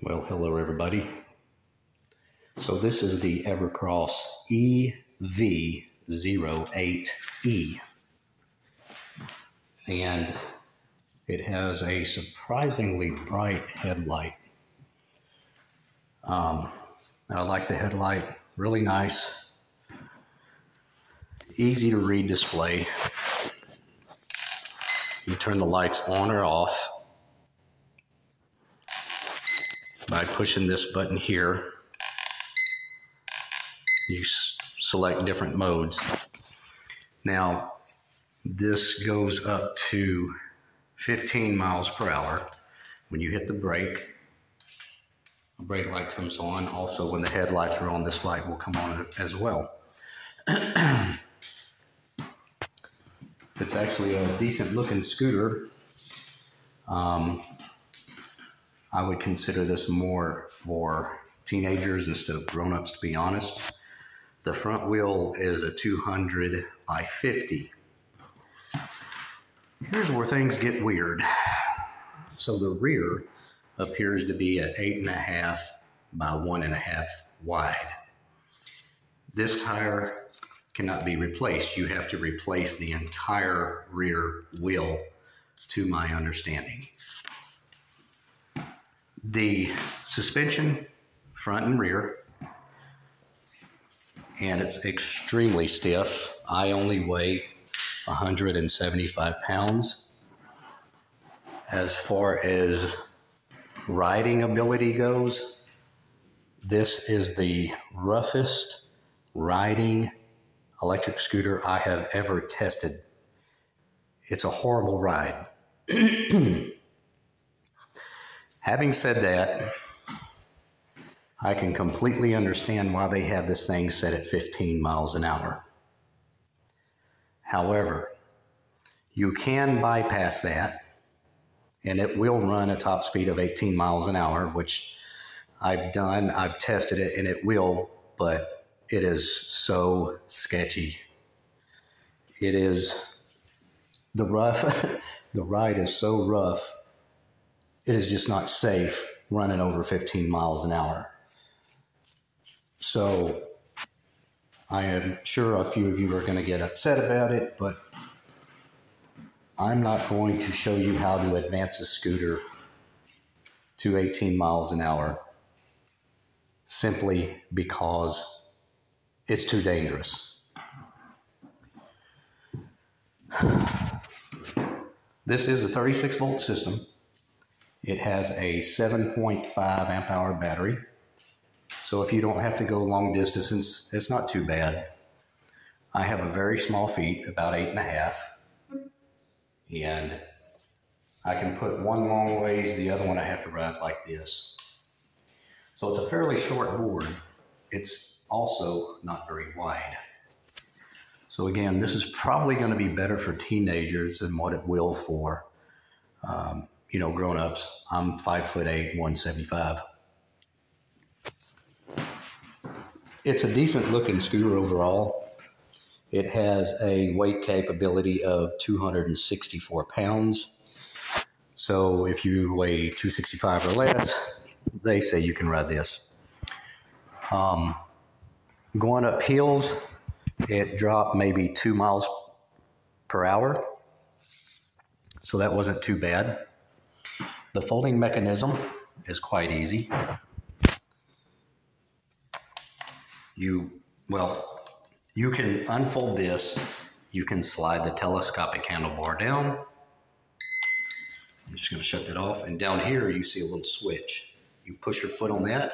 Well, hello everybody. So this is the Evercross ev08E, and it has a surprisingly bright headlight. I like the headlight, really nice, easy to read display. You turn the lights on or off by pushing this button here. You select different modes. Now, this goes up to 15 miles per hour. When you hit the brake, a brake light comes on. Also, when the headlights are on, this light will come on as well. It's actually a decent looking scooter. I would consider this more for teenagers instead of grown-ups, to be honest. The front wheel is a 200 by 50. Here's where things get weird. So the rear appears to be at 8.5 by 1.5 wide. This tire cannot be replaced. You have to replace the entire rear wheel, to my understanding. The suspension, front and rear, and it's extremely stiff. I only weigh 175 pounds. As far as riding ability goes, this is the roughest riding electric scooter I have ever tested. It's a horrible ride. Having said that, I can completely understand why they have this thing set at 15 miles an hour. However, you can bypass that, and it will run a top speed of 18 miles an hour, which I've done. I've tested it, and it will, but it is so sketchy. It is the ride is so rough. It is just not safe running over 15 miles an hour. So I am sure a few of you are going to get upset about it, but I'm not going to show you how to advance a scooter to 18 miles an hour simply because it's too dangerous. This is a 36-volt system. It has a 7.5 amp hour battery. So if you don't have to go long distances, it's not too bad. I have a very small feet, about 8.5. And I can put one long ways, the other one I have to ride like this. So it's a fairly short board. It's also not very wide. So again, this is probably going to be better for teenagers than what it will for grown-ups. I'm 5'8", 175. It's a decent looking scooter overall. It has a weight capability of 264 pounds. So if you weigh 265 or less, they say you can ride this. Going up hills, it dropped maybe 2 miles per hour. So that wasn't too bad. The folding mechanism is quite easy. You can unfold this. You can slide the telescopic handlebar down. I'm just going to shut that off. And down here, you see a little switch. You push your foot on that.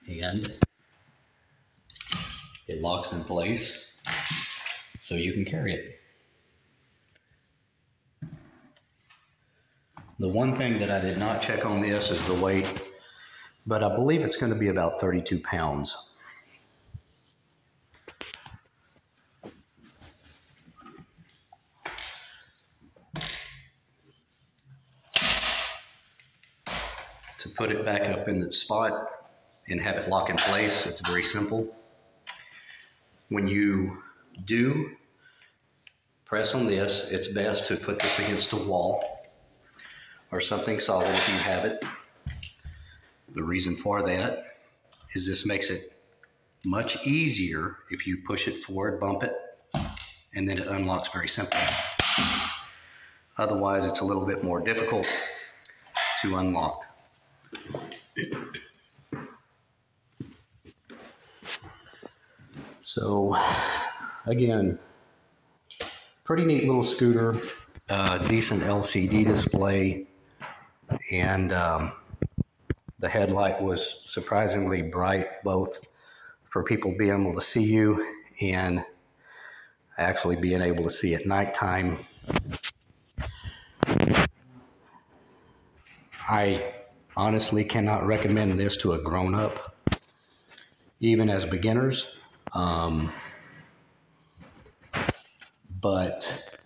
And it locks in place so you can carry it. The one thing that I did not check on this is the weight, but I believe it's going to be about 32 pounds. To put it back up in the spot and have it lock in place, it's very simple. When you do press on this. It's best to put this against a wall or something solid if you have it. The reason for that is this makes it much easier if you push it forward, bump it, and then it unlocks very simply. Otherwise, it's a little bit more difficult to unlock. So, again, pretty neat little scooter, decent LCD display, and the headlight was surprisingly bright, both for people being able to see you and actually being able to see at nighttime. I honestly cannot recommend this to a grown-up, even as beginners. But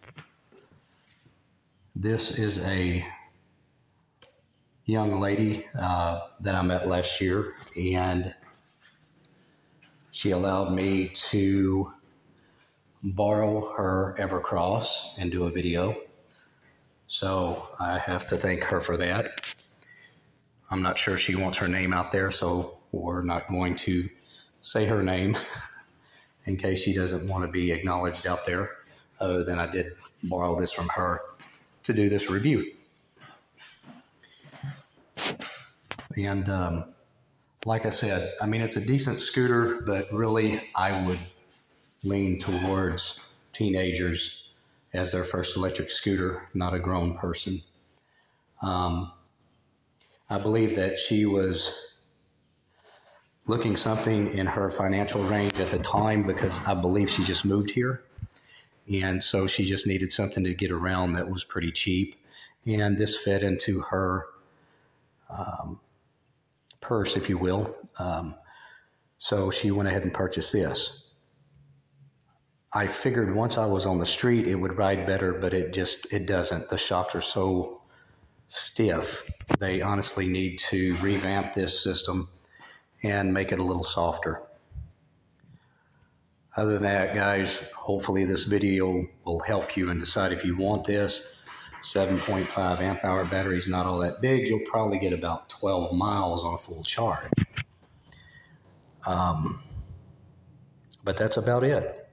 this is a young lady that I met last year, and she allowed me to borrow her Evercross and do a video. So I have to thank her for that. I'm not sure she wants her name out there, so we're not going to say her name in case she doesn't want to be acknowledged out there, other than I did borrow this from her to do this review. And like I said, I mean, it's a decent scooter, but really I would lean towards teenagers as their first electric scooter, not a grown person. I believe that she was looking something in her financial range at the time, because I believe she just moved here. And so she just needed something to get around that was pretty cheap. And this fit into her purse, if you will. So she went ahead and purchased this. I figured once I was on the street, it would ride better, but it doesn't. The shocks are so stiff. They honestly need to revamp this system and make it a little softer. Other than that, guys, hopefully this video will help you and decide if you want this. 7.5 amp hour battery is not all that big. You'll probably get about 12 miles on a full charge. But that's about it.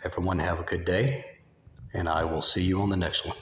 Everyone have a good day, and I will see you on the next one.